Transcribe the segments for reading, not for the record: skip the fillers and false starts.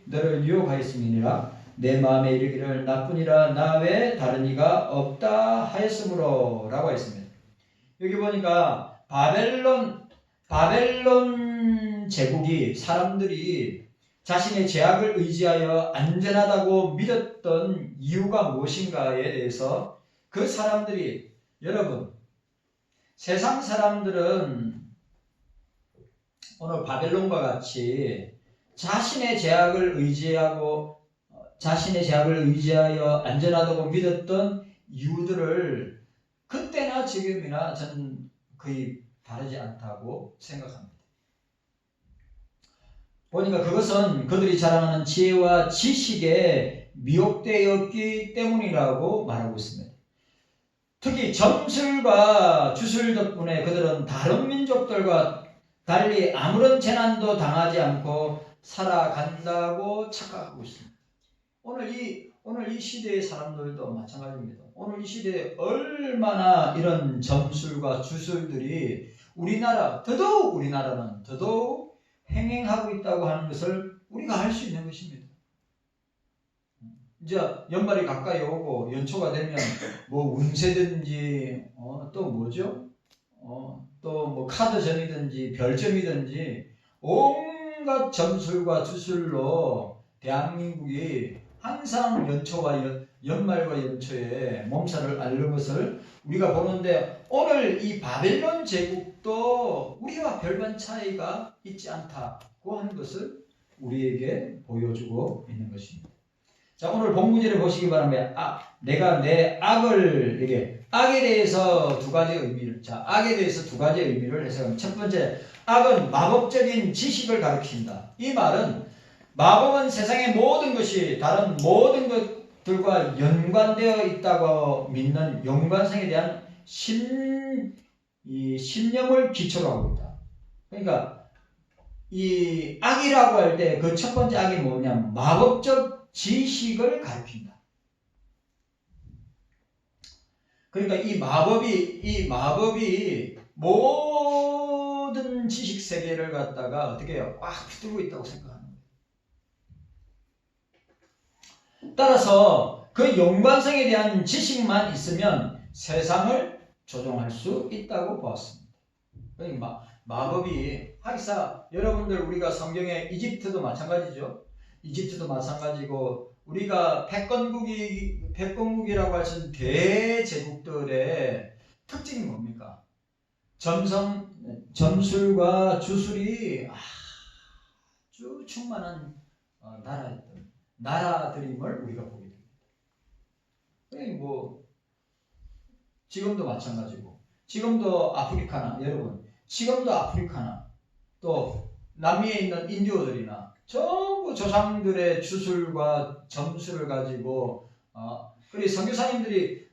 너를 유혹하였음이니라. 내 마음에 이르기를 나뿐이라 나 외에 다른 이가 없다 하였으므로 라고 했습니다. 여기 보니까 바벨론 제국이 사람들이 자신의 제약을 의지하여 안전하다고 믿었던 이유가 무엇인가에 대해서 그 사람들이, 여러분, 세상 사람들은 오늘 바벨론과 같이 자신의 제약을 의지하여 안전하다고 믿었던 이유들을 그때나 지금이나 저는 거의 다르지 않다고 생각합니다. 보니까 그것은 그들이 자랑하는 지혜와 지식에 미혹되었기 때문이라고 말하고 있습니다. 특히 점술과 주술 덕분에 그들은 다른 민족들과 달리 아무런 재난도 당하지 않고 살아간다고 착각하고 있습니다. 오늘 이 시대의 사람들도 마찬가지입니다. 오늘 이 시대에 얼마나 이런 점술과 주술들이 우리나라는 더더욱 행행하고 있다고 하는 것을 우리가 알 수 있는 것입니다. 이제 연말이 가까이 오고 연초가 되면 뭐 운세든지 또 뭐죠? 또 뭐 카드점이든지 별점이든지 온갖 점술과 주술로 대한민국이 항상 연말과 연초에 몸살을 앓는 것을 우리가 보는데, 오늘 이 바벨론 제국도 우리와 별반 차이가 있지 않다고 하는 것을 우리에게 보여주고 있는 것입니다. 자, 오늘 본문제를 보시기 바랍니다. 내가 내 악에 대해서 두 가지 의미를 해석합니다. 첫 번째, 악은 마법적인 지식을 가리킨다. 이 말은 마법은 세상의 모든 것이 다른 모든 것들과 연관되어 있다고 믿는 연관성에 대한 신념을 기초로 하고 있다. 그러니까 이 악이라고 할 때 그 첫 번째 악이 뭐냐면 마법적 지식을 가리킨다. 그러니까 이 마법이 모든 지식 세계를 갖다가 어떻게 해요? 꽉 붙들고 있다고 생각합니다. 따라서 그 연관성에 대한 지식만 있으면 세상을 조종할 수 있다고 보았습니다. 그러니까 마법이 하기사 여러분들 우리가 성경에 이집트도 마찬가지죠. 이집트도 마찬가지고 우리가 패권국이라고 할 수 있는 대제국들의 특징이 뭡니까? 점술과 주술이 아주 충만한 나라들임을 우리가 보게 됩니다. 뭐 지금도 마찬가지고, 지금도 아프리카나 또 남미에 있는 인디오들이나 전부 조상들의 주술과 점술을 가지고 그리고 선교사님들이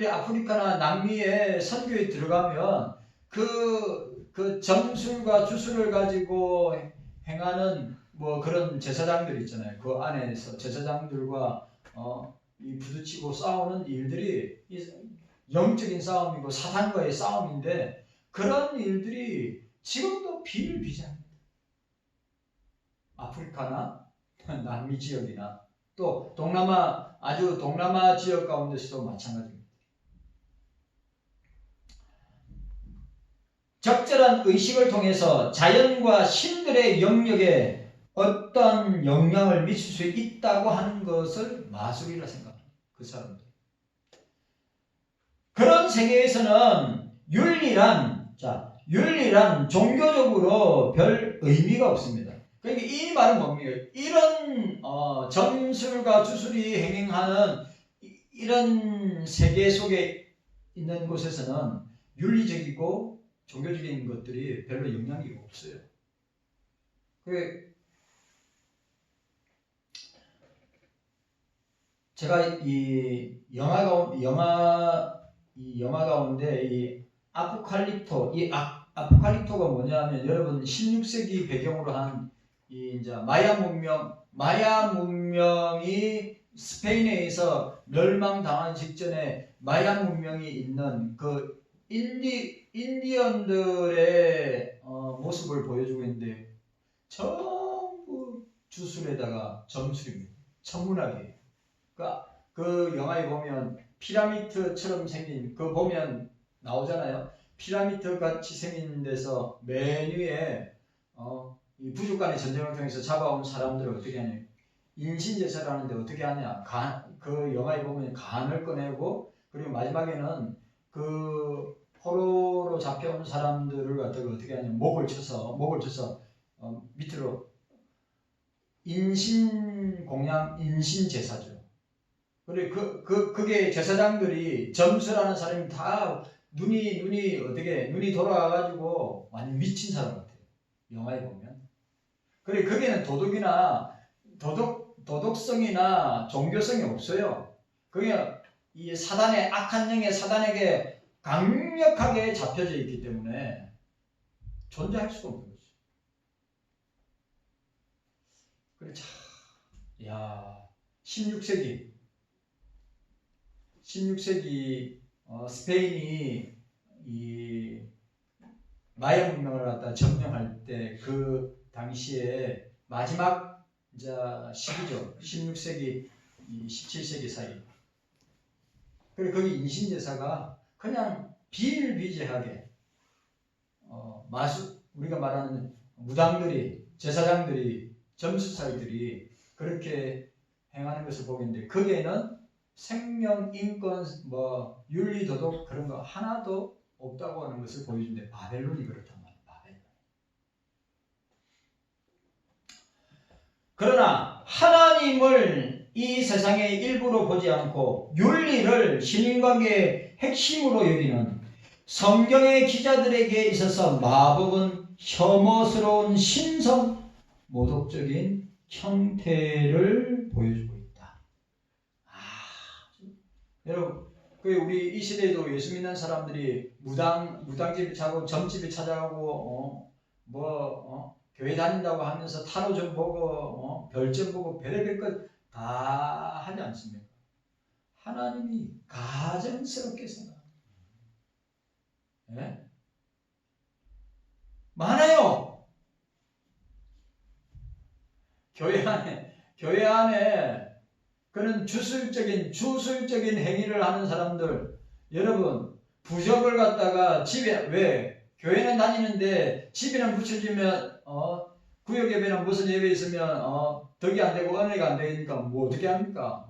아프리카나 남미에 선교에 들어가면 그 점술과 주술을 가지고 행하는 뭐 그런 제사장들 있잖아요. 그 안에서 제사장들과 이 부딪히고 싸우는 일들이 영적인 싸움이고 사탄과의 싸움인데, 그런 일들이 지금도 비일비재합니다. 아프리카나 남미 지역이나 또 동남아 지역 가운데서도 마찬가지입니다. 적절한 의식을 통해서 자연과 신들의 영역에 어떤 영향을 미칠 수 있다고 하는 것을 마술이라 생각합니다. 그 사람들. 그런 세계에서는 윤리란 종교적으로 별 의미가 없습니다. 그러니까 이 말은 뭡니까? 이런 점술과 주술이 행행하는 이런 세계 속에 있는 곳에서는 윤리적이고 종교적인 것들이 별로 영향이 없어요. 제가 이 영화 가운데 이 아포칼립토가 뭐냐면, 여러분 16세기 배경으로 한 이제 마야 문명이 스페인에서 멸망당한 직전에 마야 문명이 있는 그 인디언들의 모습을 보여주고 있는데, 전부 주술에다가 점술입니다. 천문학이에요. 그러니까 그 영화에 보면 피라미드처럼 생긴 그 보면 나오잖아요. 피라미드 같이 생긴 데서 맨 위에 이 부족 간의 전쟁을 통해서 잡아온 사람들을 어떻게 하냐. 인신제사를 하는데 어떻게 하냐. 그 영화에 보면 간을 꺼내고 그리고 마지막에는 그 포로로 잡혀온 사람들을 갖다가 어떻게 하냐. 목을 쳐서 밑으로 인신공양 인신제사죠. 그리고 그게 제사장들이 점수라는 사람이 다 눈이 돌아가가지고 완전 미친 사람 같아요. 영화에 보면. 그래, 거기는 도덕성이나 종교성이 없어요. 그게 이 사단의 악한 영의 사단에게 강력하게 잡혀져 있기 때문에 존재할 수가 없는 거죠. 그래, 참, 야, 16세기 스페인이 이 마야 문명을 갖다 점령할 때 그 당시에 마지막 시기죠. 16세기, 17세기 사이. 그리고 거기 인신제사가 그냥 비일비재하게 우리가 말하는 무당들이, 제사장들이, 점수살들이 그렇게 행하는 것을 보겠는데 거기에는 생명, 인권, 윤리, 도덕 그런 거 하나도 없다고 하는 것을 보여주는데 바벨론이 그렇단 말이에요. 바벨론. 그러나 하나님을 이 세상의 일부로 보지 않고 윤리를 신인관계의 핵심으로 여기는 성경의 기자들에게 있어서 마법은 혐오스러운 신성 모독적인 형태를 보여주고 있다. 여러분, 우리 이 시대에도 예수 믿는 사람들이 무당집에 찾고 점집에 찾아가고 교회 다닌다고 하면서 타로 좀 보고 별점 보고 별의별 것 다 하지 않습니까? 하나님이 가정스럽게 생각합니다. 네? 많아요. 교회 안에 그런 주술적인 행위를 하는 사람들, 여러분 부적을 갖다가 집에 왜 교회는 다니는데 집에는 붙여주면 구역 예배는 무슨 예배 있으면 덕이 안 되고 은혜가 안 되니까 뭐 어떻게 합니까?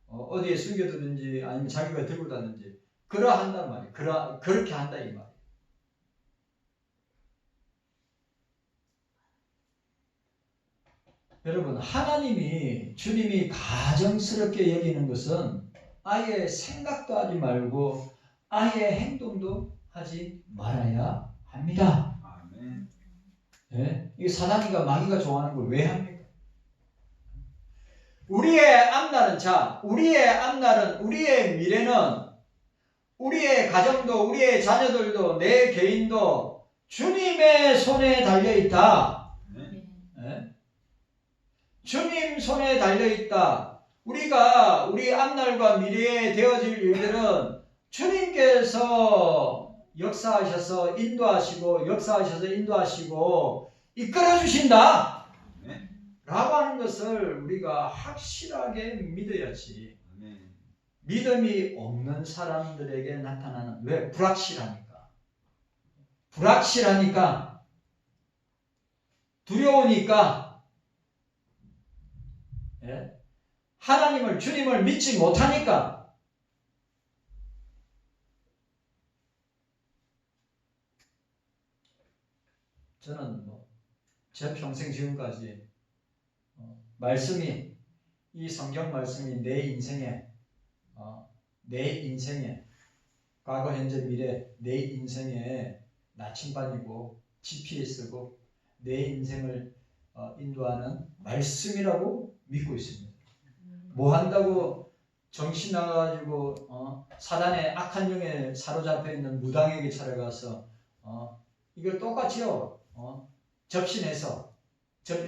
어디에 숨겨두든지 아니면 자기가 들고 다든지 그러한단 말이에요. 그렇게 한다 이 말이에요. 여러분, 주님이 가정스럽게 여기는 것은 아예 생각도 하지 말고 아예 행동도 하지 말아야 합니다. 아멘. 네? 이 사단이가 마귀가 좋아하는 걸 왜 합니까? 우리의 앞날은 우리의 미래는 우리의 가정도 우리의 자녀들도 내 개인도 주님의 손에 달려있다. 네? 주님 손에 달려있다. 우리 앞날과 미래에 되어질 일들은 주님께서 역사하셔서 인도하시고 이끌어주신다 라고 하는 것을 우리가 확실하게 믿어야지. 믿음이 없는 사람들에게 나타나는, 왜? 불확실하니까 두려우니까, 예? 주님을 믿지 못하니까. 저는 제 평생 지금까지 이 성경 말씀이 내 인생에 과거, 현재, 미래 내 인생에 나침반이고 GPS고 내 인생을 인도하는 말씀이라고 믿고 있습니다. 뭐 한다고 정신 나가지고 사단의 악한 영에 사로잡혀 있는 무당에게 찾아가서 이걸 똑같이요 접신해서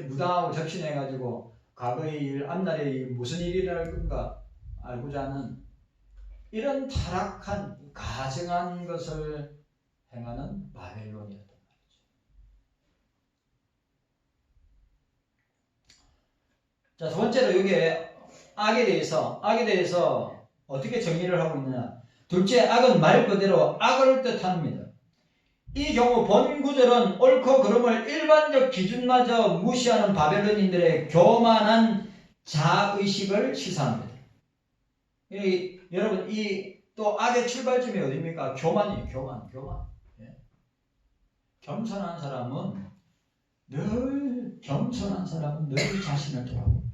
무당하고 접신해가지고 과거의 일, 앞날의 일, 무슨 일이 일어날 건가 알고자 하는 이런 타락한 가증한 것을 행하는 바벨론이었단 말이죠. 자, 두 번째로 여기에 악에 대해서 어떻게 정리를 하고 있느냐. 둘째, 악은 말 그대로 악을 뜻합니다. 이 경우 본 구절은 옳고 그름을 일반적 기준마저 무시하는 바벨론인들의 교만한 자의식을 시사합니다. 여러분, 이 또 악의 출발점이 어디입니까? 교만이에요. 교만. 예. 겸손한 사람은 늘 자신을 돌아봅니다.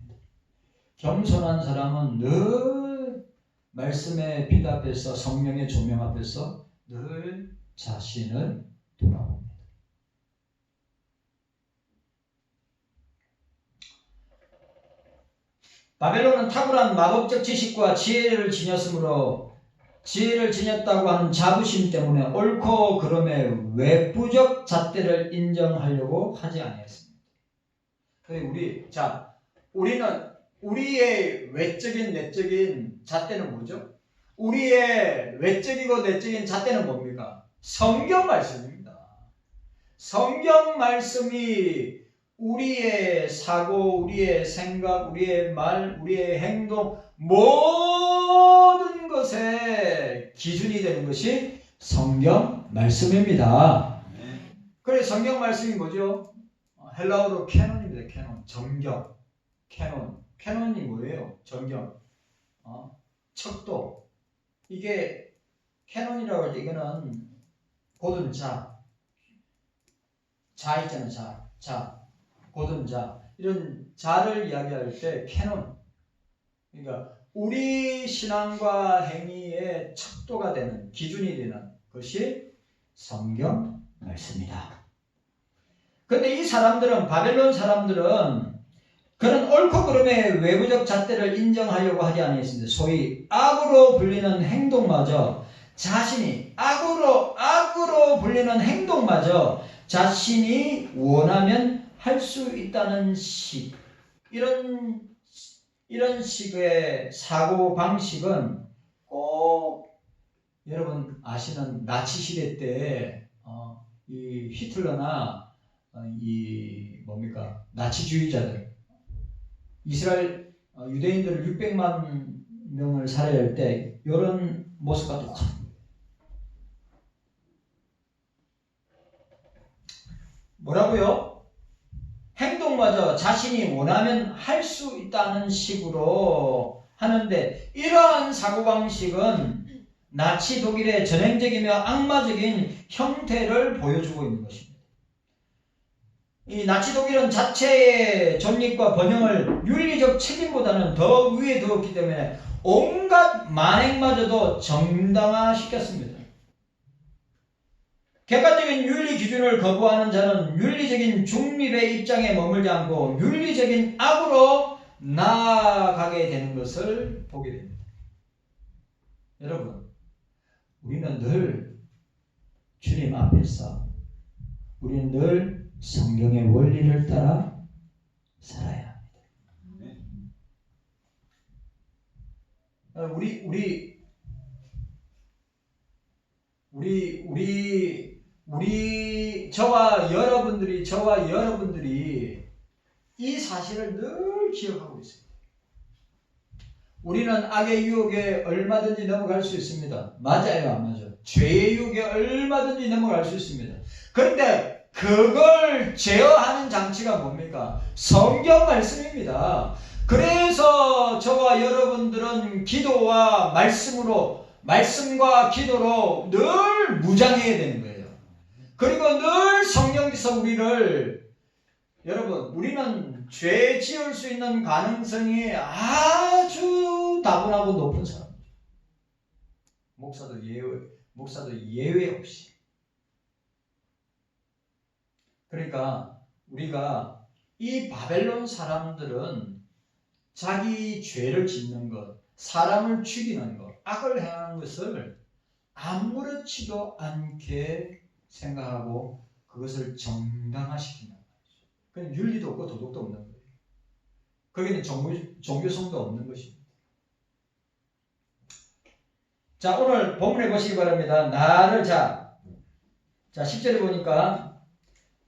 겸손한 사람은 늘 말씀의 빛 앞에서, 성령의 조명 앞에서 늘 자신을 돌아봅니다. 바벨론은 탁월한 마법적 지식과 지혜를 지녔다고 하는 자부심 때문에 옳고 그름의 외부적 잣대를 인정하려고 하지 않았습니다. 우리는 우리의 외적인 내적인 잣대는 뭐죠? 우리의 외적이고 내적인 잣대는 뭡니까? 성경 말씀입니다. 성경 말씀이 우리의 사고, 우리의 생각, 우리의 말, 우리의 행동, 모든 것의 기준이 되는 것이 성경 말씀입니다. 그래서 성경 말씀이 뭐죠? 헬라어로 캐논입니다. 캐논, 정경, 캐논이 뭐예요? 정경, 척도. 이게 캐논이라고 할 때 이거는 고든 자 있잖아요. 고든 자, 이런 자를 이야기할 때 캐논, 그러니까 우리 신앙과 행위의 척도가 되는, 기준이 되는 것이 성경 말씀이다. 그런데 이 사람들은, 바벨론 사람들은 그런 옳고 그름의 외부적 잣대를 인정하려고 하지 않았습니다. 소위 악으로 불리는 행동마저 악으로 불리는 행동마저 자신이 원하면 할 수 있다는 식, 이런 식의 사고 방식은 꼭 여러분 아시는 나치 시대 때 이 히틀러나 나치주의자들, 이스라엘 유대인들을 600만 명을 살해할 때 이런 모습과 똑같습니다. 뭐라고요? 행동마저 자신이 원하면 할 수 있다는 식으로 하는데, 이러한 사고방식은 나치 독일의 전형적이며 악마적인 형태를 보여주고 있는 것입니다. 이 나치 독일은 자체의 존립과 번영을 윤리적 책임보다는 더 위에 두었기 때문에 온갖 만행마저도 정당화시켰습니다. 객관적인 윤리 기준을 거부하는 자는 윤리적인 중립의 입장에 머물지 않고 윤리적인 악으로 나아가게 되는 것을 보게 됩니다. 여러분, 우리는 늘 주님 앞에서 우리는 늘 성경의 원리를 따라 살아야 합니다. 저와 여러분들이 이 사실을 늘 기억하고 있습니다. 우리는 악의 유혹에 얼마든지 넘어갈 수 있습니다. 맞아요, 안 맞아요? 죄의 유혹에 얼마든지 넘어갈 수 있습니다. 그런데 그걸 제어하는 장치가 뭡니까? 성경 말씀입니다. 그래서 저와 여러분들은 기도와 말씀과 기도로 늘 무장해야 되는 거예요. 그리고 늘 성령께서 우리는 죄 지을 수 있는 가능성이 아주 다분하고 높은 사람이죠. 목사도 예외 없이. 그러니까 우리가 이 바벨론 사람들은 자기 죄를 짓는 것, 사람을 죽이는 것, 악을 행하는 것을 아무렇지도 않게 생각하고 그것을 정당화시킨단 말이죠. 그건 윤리도 없고 도덕도 없는 거예요. 거기는 종교성도 없는 것입니다. 자, 오늘 본문에 보시기 바랍니다. 10절에 보니까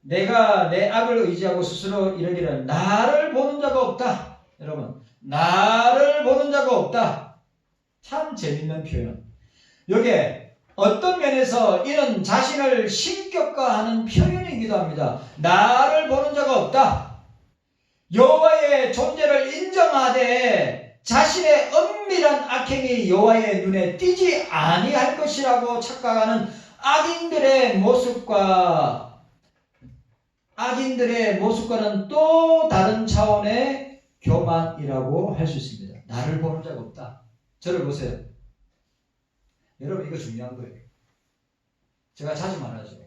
내가 내 악을 의지하고 스스로 이르기를 나를 보는 자가 없다. 여러분, 나를 보는 자가 없다. 참 재밌는 표현. 여기에 어떤 면에서 이는 자신을 신격화하는 표현이기도 합니다. 나를 보는 자가 없다. 여호와의 존재를 인정하되 자신의 은밀한 악행이 여호와의 눈에 띄지 아니할 것이라고 착각하는 악인들의 모습과는 또 다른 차원의 교만이라고 할 수 있습니다. 나를 보는 자가 없다. 저를 보세요. 여러분, 이거 중요한 거예요. 제가 자주 말하죠.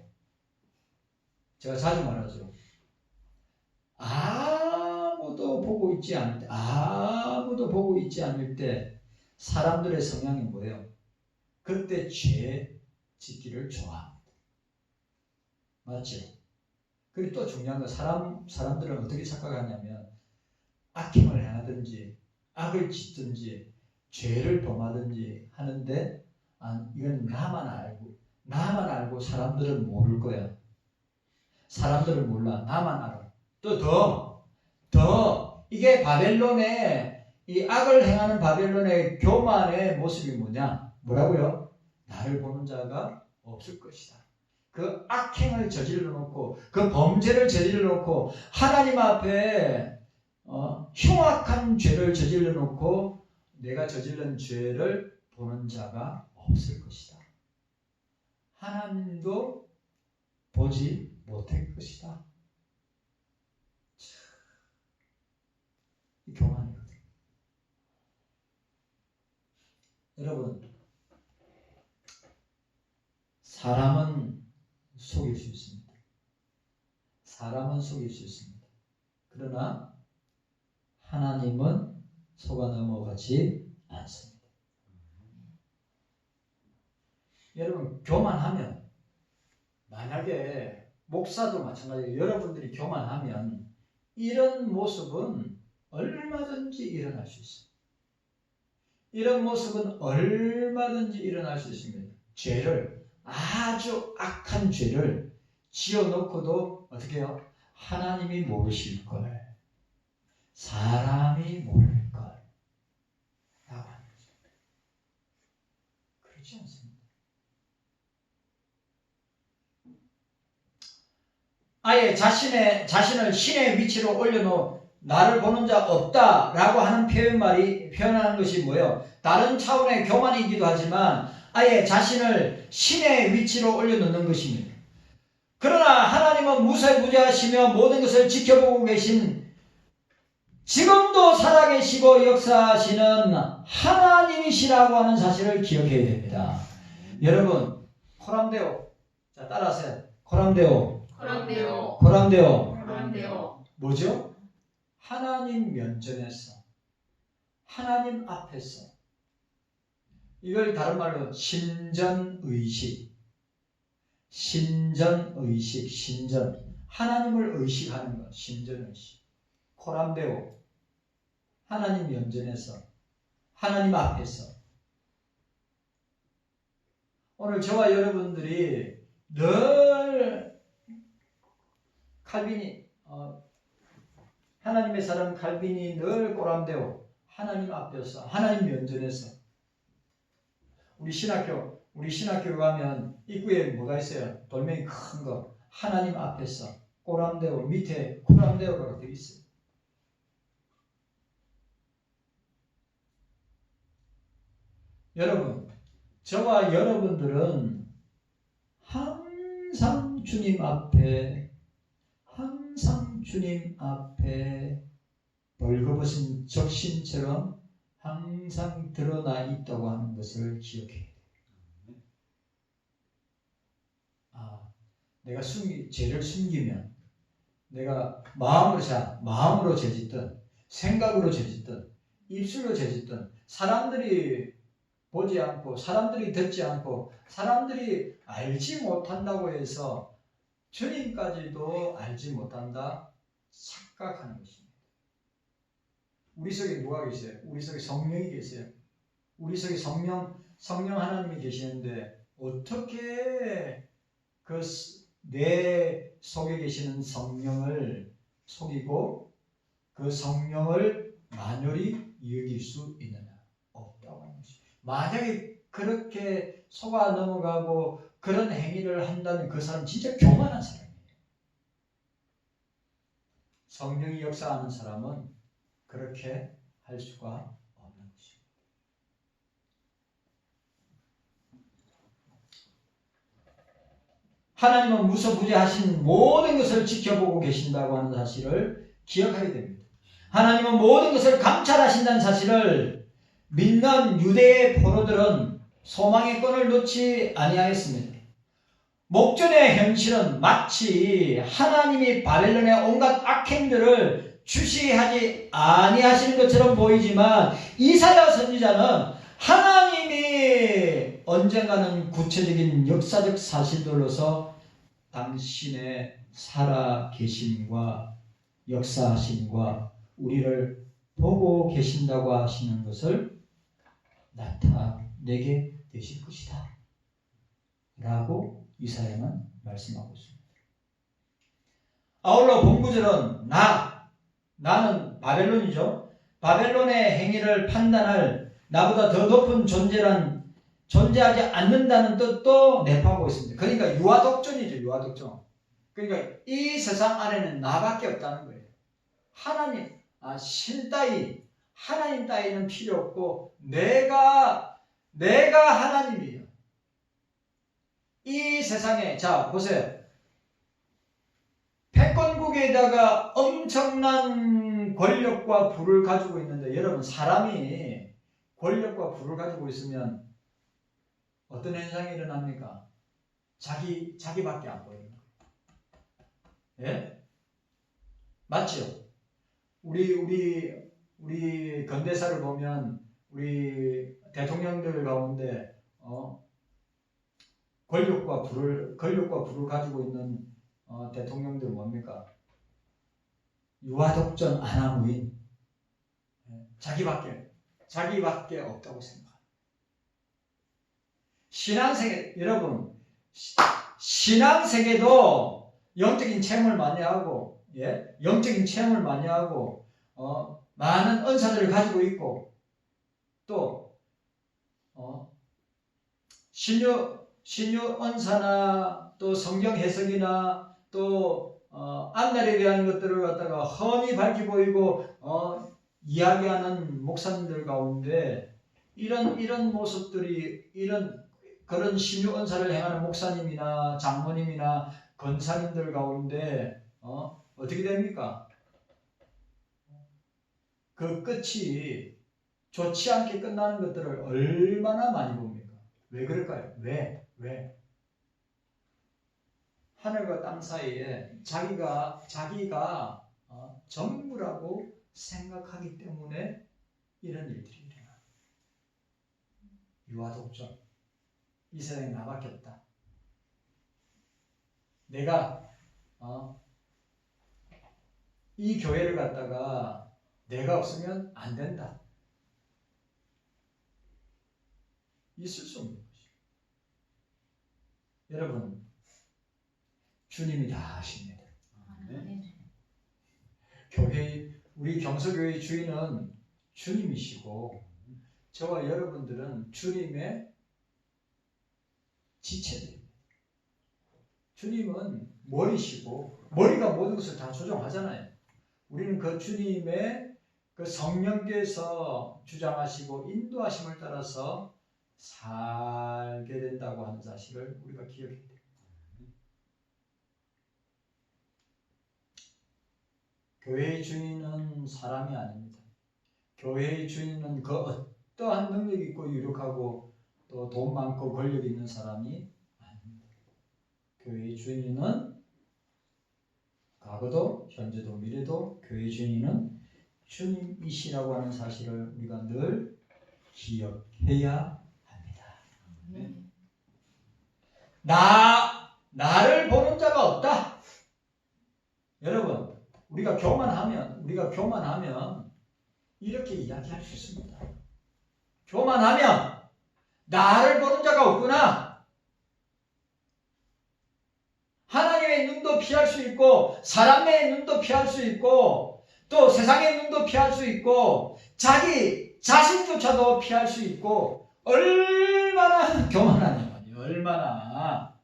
아무도 보고 있지 않을 때 사람들의 성향이 뭐예요? 그때 죄 짓기를 좋아합니다. 맞죠? 그리고 또 중요한 건 사람들은 어떻게 착각하냐면 악행을 행하든지 악을 짓든지 죄를 범하든지 하는데 이건 나만 알고 사람들은 모를 거야. 사람들은 몰라. 나만 알아. 또 더 이게 바벨론의 이 악을 행하는 바벨론의 교만의 모습이 뭐라고요? 나를 보는 자가 없을 것이다. 그 악행을 저질러 놓고 그 범죄를 저질러 놓고 하나님 앞에 흉악한 죄를 저질러 놓고 내가 저질른 죄를 보는 자가 없을 것이다. 하나님도 보지 못할 것이다. 이 교만이거든요. 여러분, 사람은 속일 수 있습니다. 그러나 하나님은 속아 넘어가지 않습니다. 여러분, 교만하면, 만약에 목사도 마찬가지예요. 여러분들이 교만하면 이런 모습은 얼마든지 일어날 수 있어요. 아주 악한 죄를 지어놓고도 어떻게 해요? 하나님이 모르실 걸, 사람이 모를 걸 라고 하는 거죠. 그렇지 않습니다. 아예 자신을 신의 위치로 올려놓은 나를 보는 자 없다라고 하는 표현하는 것이 뭐예요? 다른 차원의 교만이기도 하지만 아예 자신을 신의 위치로 올려놓는 것입니다. 그러나 하나님은 무소부재하시며 모든 것을 지켜보고 계신, 지금도 살아계시고 역사하시는 하나님이시라고 하는 사실을 기억해야 됩니다. 여러분, 코람데오. 자, 따라하세요. 코람데오. 뭐죠? 하나님 면전에서, 하나님 앞에서, 이걸 다른 말로 신전의식. 하나님을 의식하는 것, 신전의식. 코람데오. 하나님 면전에서, 하나님 앞에서. 오늘 저와 여러분들이 늘 칼빈이, 하나님의 사람 칼빈이 늘 코람데오, 하나님 앞에서, 하나님 면전에서. 우리 신학교 가면 입구에 뭐가 있어요? 돌멩이 큰 거. 하나님 앞에서 코람데오, 밑에 코람데오라고 되어 있어요. 여러분, 저와 여러분들은 항상 주님 앞에 벌거벗은 적신처럼 항상 드러나 있다고 하는 것을 기억해야 돼요. 내가 죄를 숨기면, 내가 마음으로 죄짓든 생각으로 죄짓든 입술로 죄짓든 사람들이 보지 않고 사람들이 듣지 않고 사람들이 알지 못한다고 해서 주님까지도 알지 못한다 착각하는 것입니다. 우리 속에 누가 계세요? 우리 속에 성령이 계세요. 우리 속에 성령 하나님이 계시는데 어떻게 내 속에 계시는 성령을 속이고 그 성령을 간열히 여길 수 있느냐? 없다고 하는 것이. 만약에 그렇게 속아 넘어가고 그런 행위를 한다면 그 사람 진짜 교만한 사람이에요. 성령이 역사하는 사람은 그렇게 할 수가 없는 것입니다. 하나님은 무소부재하신 모든 것을 지켜보고 계신다고 하는 사실을 기억하게 됩니다. 하나님은 모든 것을 감찰하신다는 사실을 믿는 유대의 포로들은 소망의 끈을 놓지 아니하였습니다. 목전의 현실은 마치 하나님이 바벨론의 온갖 악행들을 주시하지 아니하시는 것처럼 보이지만 이사야 선지자는 하나님이 언젠가는 구체적인 역사적 사실들로서 당신의 살아계심과 역사하심과 우리를 보고 계신다고 하시는 것을 나타내게 되실 것이다 라고 이사야는 말씀하고 있습니다. 아울러 본구절은 나는 바벨론이죠. 바벨론의 행위를 판단할 나보다 더 높은 존재하지 않는다는 뜻도 내포하고 있습니다. 그러니까 유아독존이죠. 유아독존. 그러니까 이 세상 안에는 나밖에 없다는 거예요. 하나님, 신 따위, 하나님 따위는 필요 없고 내가 하나님이에요. 이 세상에, 자 보세요. 패권국에다가 엄청난 권력과 부를 가지고 있는데 여러분, 사람이 권력과 부를 가지고 있으면 어떤 현상이 일어납니까? 자기밖에 안 보이는 거예요. 예? 맞죠? 우리 근대사를 보면 우리 대통령들 가운데 권력과 부를 가지고 있는 대통령들 뭡니까? 유아독존 아나무인. 자기밖에 없다고 생각합니다. 신앙세계, 여러분, 신앙세계도 영적인 체험을 많이 하고, 영적인 체험을 많이 하고, 많은 은사들을 가지고 있고, 또, 신유 은사나 또 성경 해석이나 또 앞날에 대한 것들을 갖다가 훤히 밝히 보이고 이야기하는 목사님들 가운데 이런 모습들이 그런 신유 은사를 행하는 목사님이나 장모님이나 권사님들 가운데 어떻게 됩니까? 그 끝이 좋지 않게 끝나는 것들을 얼마나 많이 봅니까? 왜 그럴까요? 왜? 하늘과 땅 사이에 자기가 전부라고 생각하기 때문에 이런 일들이 일어나. 유아독존. 이 세상에 나밖에 없다. 내가 이 교회를 갖다가 내가 없으면 안 된다. 있을 수 없는 것이죠. 여러분, 주님이 다 아십니다. 우리 경서교회 주인은 주님이시고 저와 여러분들은 주님의 지체들입니다. 주님은 머리시고 머리가 모든 것을 다 조정하잖아요. 우리는 그 주님의 그 성령께서 주장하시고 인도하심을 따라서 살게 된다고 하는 사실을 우리가 기억해야 돼요. 교회의 주인은 사람이 아닙니다. 교회의 주인은 그 어떠한 능력 있고 유력하고 또 돈 많고 권력 있는 사람이 아닙니다. 교회의 주인은 과거도 현재도 미래도 교회의 주인은 주님이시라고 하는 사실을 우리가 늘 기억해야 합니다. 나를 보는 자가 없다. 여러분, 우리가 교만하면 이렇게 이야기할 수 있습니다. 교만하면 나를 보는 자가 없구나. 하나님의 눈도 피할 수 있고 사람의 눈도 피할 수 있고 또 세상의 눈도 피할 수 있고 자기 자신조차도 피할 수 있고 얼마나 교만하냐 말이에요. 얼마나.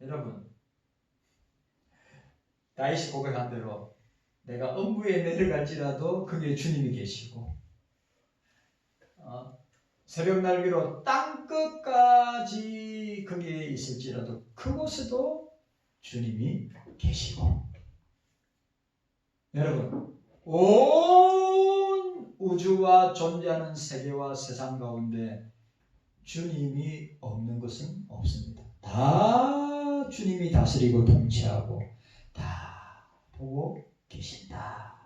여러분, 다윗이 고백한 대로 내가 음부에 내려갈지라도 거기에 주님이 계시고 새벽 날개로 땅끝까지 거기에 있을지라도 그곳에도 주님이 계시고, 여러분, 온 우주와 존재하는 세계와 세상 가운데 주님이 없는 것은 없습니다. 다 주님이 다스리고 통치하고 다 보고 계신다.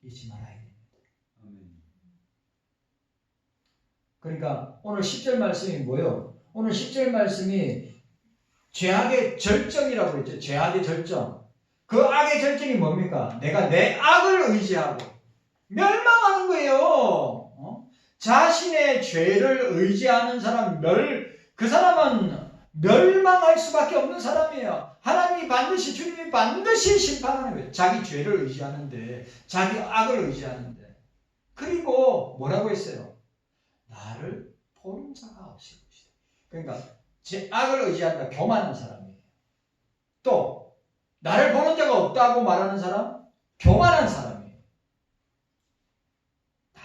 잊지 말아야 됩니다. 그러니까 오늘 10절 말씀이 뭐예요? 오늘 10절 말씀이 죄악의 절정이라고 했죠. 죄악의 절정. 그 악의 절정이 뭡니까? 내가 내 악을 의지하고 멸망하는 거예요. 자신의 죄를 의지하는 사람, 그 사람은 멸망할 수밖에 없는 사람이에요. 하나님이 반드시, 주님이 반드시 심판하는 거예요. 자기 죄를 의지하는데, 자기 악을 의지하는데. 그리고 뭐라고 했어요? 나를 보는 자가 없을 것이다. 그러니까 제 악을 의지한다. 교만한 사람이에요. 또 나를 보는 자가 없다고 말하는 사람, 교만한 사람이에요. 다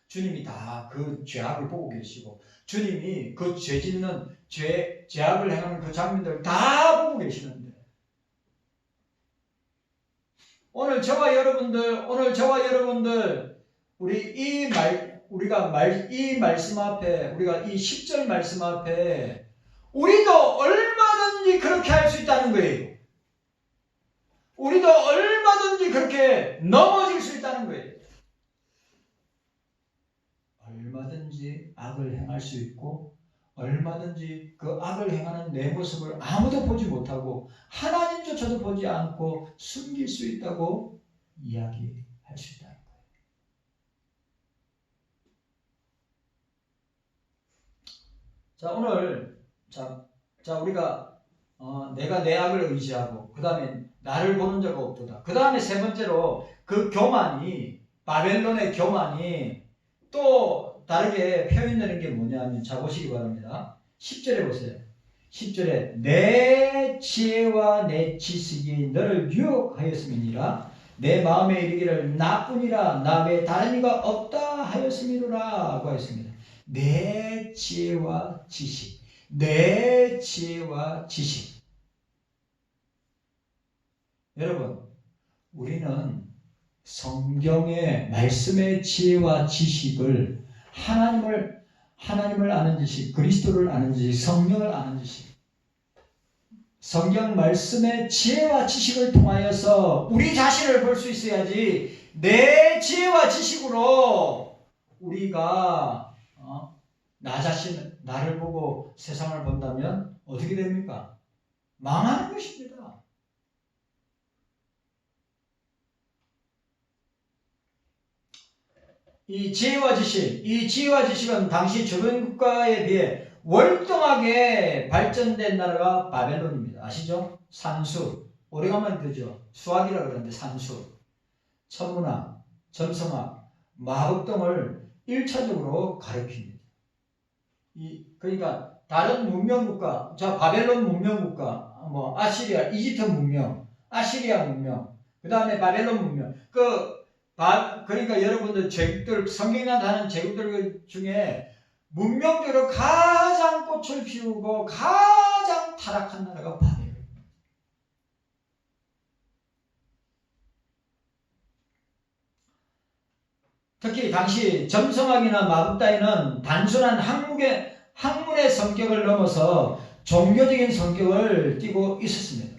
주님이 다 그 죄악을 보고 계시고 주님이 그 죄 짓는 죄악을 행하는 그 장면들을 다 보고 계시는데, 오늘 저와 여러분들 우리가 이 말씀 앞에, 우리가 이 10절 말씀 앞에 우리도 얼마든지 그렇게 할 수 있다는 거예요. 우리도 얼마든지 그렇게 넘어질 수 있다는 거예요. 얼마든지 악을 행할 수 있고 얼마든지 그 악을 행하는 내 모습을 아무도 보지 못하고 하나님조차도 보지 않고 숨길 수 있다고 이야기할 수 있다. 자, 오늘 우리가 내가 내 악을 의지하고 그 다음에 나를 보는 자가 없도다. 그 다음에 세 번째로 그 교만이, 바벨론의 교만이 또 다르게 표현되는 게 뭐냐면, 자 보시기 바랍니다. 10절에 보세요. 10절에 내 지혜와 내 지식이 너를 유혹하였음이니라. 내 마음에 이르기를 나뿐이라 나 외에 다른 이가 없다 하였음이로라 하고 했습니다. 내 지혜와 지식, 내 지혜와 지식. 여러분, 우리는 성경의 말씀의 지혜와 지식을 하나님을 아는 지식, 그리스도를 아는 지식, 성령을 아는 지식, 성경 말씀의 지혜와 지식을 통하여서 우리 자신을 볼 수 있어야지. 내 지혜와 지식으로 우리가 나 자신, 나를 보고 세상을 본다면 어떻게 됩니까? 망하는 것입니다. 이 지혜와 지식은 당시 주변 국가에 비해 월등하게 발전된 나라가 바벨론입니다. 아시죠? 산수, 오래 가면 그죠? 수학이라고 그러는데 산수, 천문학, 점성학, 마법 등을 1차적으로 가르칩니다. 그러니까 다른 문명국가, 바벨론 문명국가, 아시리아, 이집트 문명, 아시리아 문명, 그 다음에 바벨론 문명. 그러니까 여러분들 제국들, 성경에 나타나는 제국들 중에 문명적으로 가장 꽃을 피우고 가장 타락한 나라가 바벨론. 특히 당시 점성학이나 마법 따위는 단순한 학문의 성격을 넘어서 종교적인 성격을 띠고 있었습니다.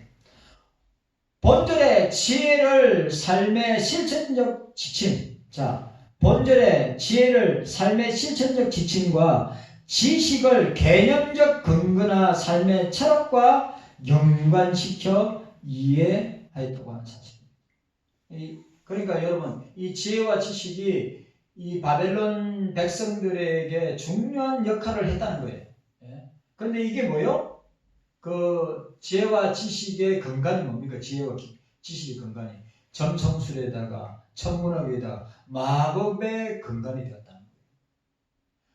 본절의 지혜를 삶의 실천적 지침, 본절의 지혜를 삶의 실천적 지침과 지식을 개념적 근거나 삶의 철학과 연관시켜 이해하였다고 하는 사실입니다. 그러니까 여러분, 이 지혜와 지식이 이 바벨론 백성들에게 중요한 역할을 했다는 거예요. 그런데 이게 뭐요? 그 지혜와 지식의 근간이 뭡니까? 지식의 근간이 점성술에다가 천문학에다가 마법의 근간이 되었다는 거예요.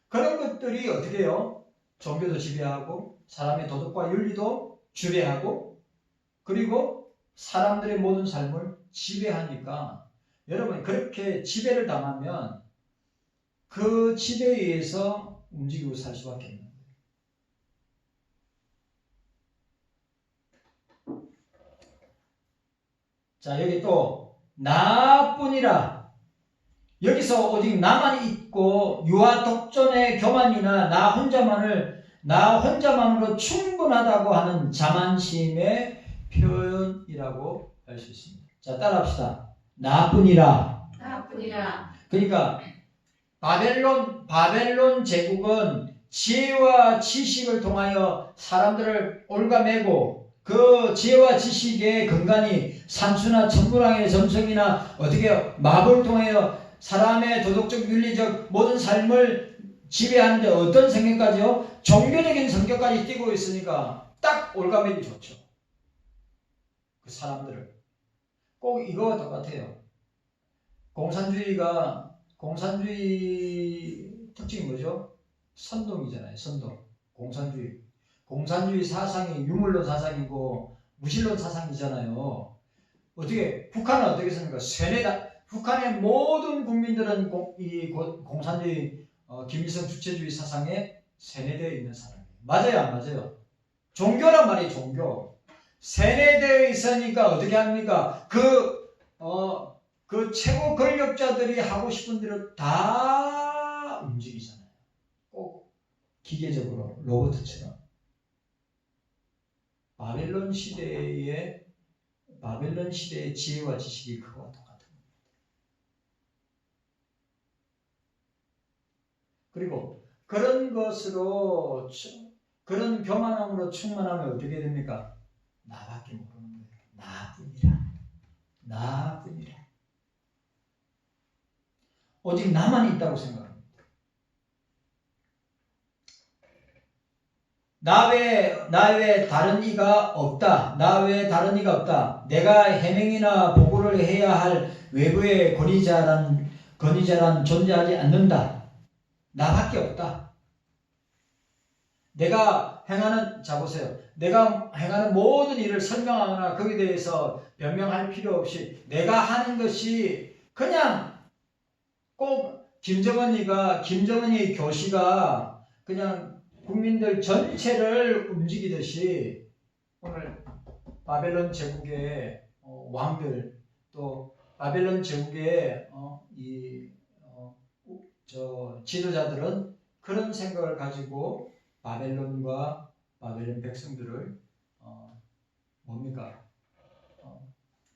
그런 것들이 어떻게 해요? 종교도 지배하고 사람의 도덕과 윤리도 지배하고 그리고 사람들의 모든 삶을 지배하니까 여러분 그렇게 지배를 당하면 그 지배에 의해서 움직이고 살 수밖에 없는 거예요. 자, 여기 또 나뿐이라 여기서 오직 나만 있고 유아 독존의 교만이나 나 혼자만으로 충분하다고 하는 자만심의 표현이라고 할 수 있습니다. 자, 따라합시다. 나뿐이라. 그러니까 바벨론 제국은 지혜와 지식을 통하여 사람들을 올가매고 그 지혜와 지식의 근간이 산수나 천문학의 점성이나 어떻게 마법을 통하여 사람의 도덕적 윤리적 모든 삶을 지배하는데 어떤 성격까지요? 종교적인 성격까지 띄고 있으니까 딱 올가매기 좋죠. 그 사람들을 꼭 이거와 똑같아요. 공산주의 특징이 뭐죠? 선동이잖아요. 선동. 공산주의 사상이 유물론 사상이고 무신론 사상이잖아요. 어떻게 북한은 어떻게 씁니까? 북한의 모든 국민들은 공산주의 김일성 주체주의 사상에 세뇌되어 있는 사람이에요. 맞아요, 안 맞아요? 종교란 말이 종교. 세뇌되어 있으니까 어떻게 합니까? 그 최고 권력자들이 하고 싶은 대로 다 움직이잖아요. 꼭 기계적으로 로봇처럼. 바벨론 시대의 지혜와 지식이 그거와 똑같은 겁니다. 그리고 그런 교만함으로 충만하면 어떻게 됩니까? 나밖에 모르는 거예요. 나뿐이라. 오직 나만 있다고 생각합니다. 나 외에 다른 이가 없다. 내가 해명이나 보고를 해야 할 외부의 권위자란 존재하지 않는다. 나밖에 없다. 내가 행하는 모든 일을 설명하거나 거기에 대해서 변명할 필요 없이 내가 하는 것이 그냥 꼭 김정은이 교시가 그냥 국민들 전체를 움직이듯이 오늘 바벨론 제국의 왕들 또 바벨론 제국의 지도자들은 그런 생각을 가지고 바벨론과 바벨론 백성들을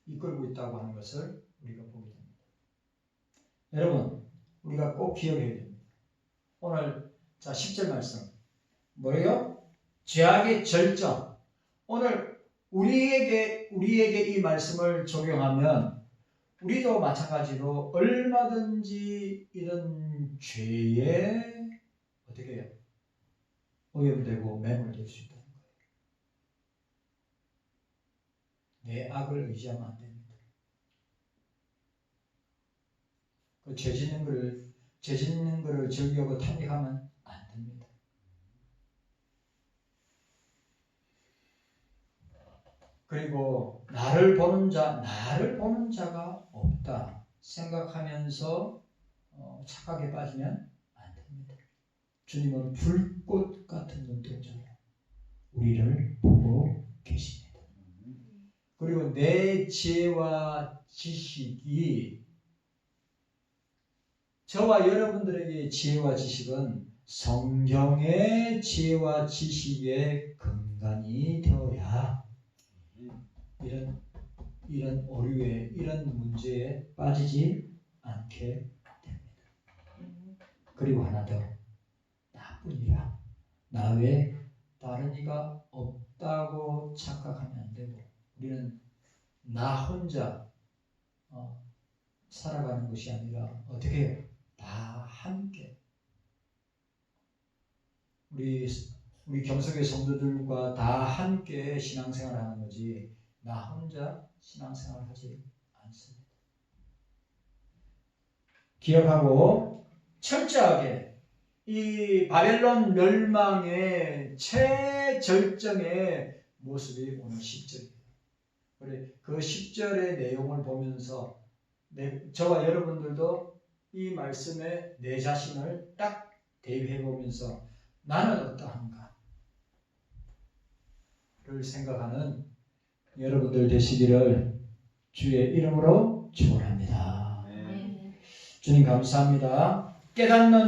이끌고 있다고 하는 것을 우리가 보게 됩니다. 여러분, 우리가 꼭 기억해야 됩니다. 오늘 10절 말씀 뭐예요? 죄악의 절정. 오늘 우리에게 이 말씀을 적용하면 우리도 마찬가지로 얼마든지 이런 죄에 어떻게 해요? 오염되고 매몰될 수 있다는 거예요. 내 악을 의지하면 안 됩니다. 그 죄 짓는 거를 즐기고 탐닉하면 안 됩니다. 그리고 나를 보는 자가 없다 생각하면서 착각에 빠지면 안 됩니다. 주님은 불꽃 같은 눈동자로 우리를 보고 계십니다. 그리고 내 지혜와 지식이 저와 여러분들에게 지혜와 지식은 성경의 지혜와 지식의 근간이 되어야 이런 오류에 이런 문제에 빠지지 않게 됩니다. 그리고 하나 더 나뿐이라 나 외에 다른 이가 없다고 착각하면 안 되고 우리는 나 혼자 살아가는 것이 아니라 어떻게 해요? 다 함께 우리 경석의 성도들과 다 함께 신앙생활을 하는 거지 나 혼자 신앙생활 하지 않습니다. 기억하고 철저하게 이 바벨론 멸망의 최절정의 모습이 오늘 10절입니다. 그래, 그 10절의 내용을 보면서 저와 여러분들도 이 말씀에 내 자신을 딱 대입해 보면서 나는 어떠한가를 생각하는 여러분들 되시기를 주의 이름으로 축원합니다. 주님 감사합니다. 깨닫는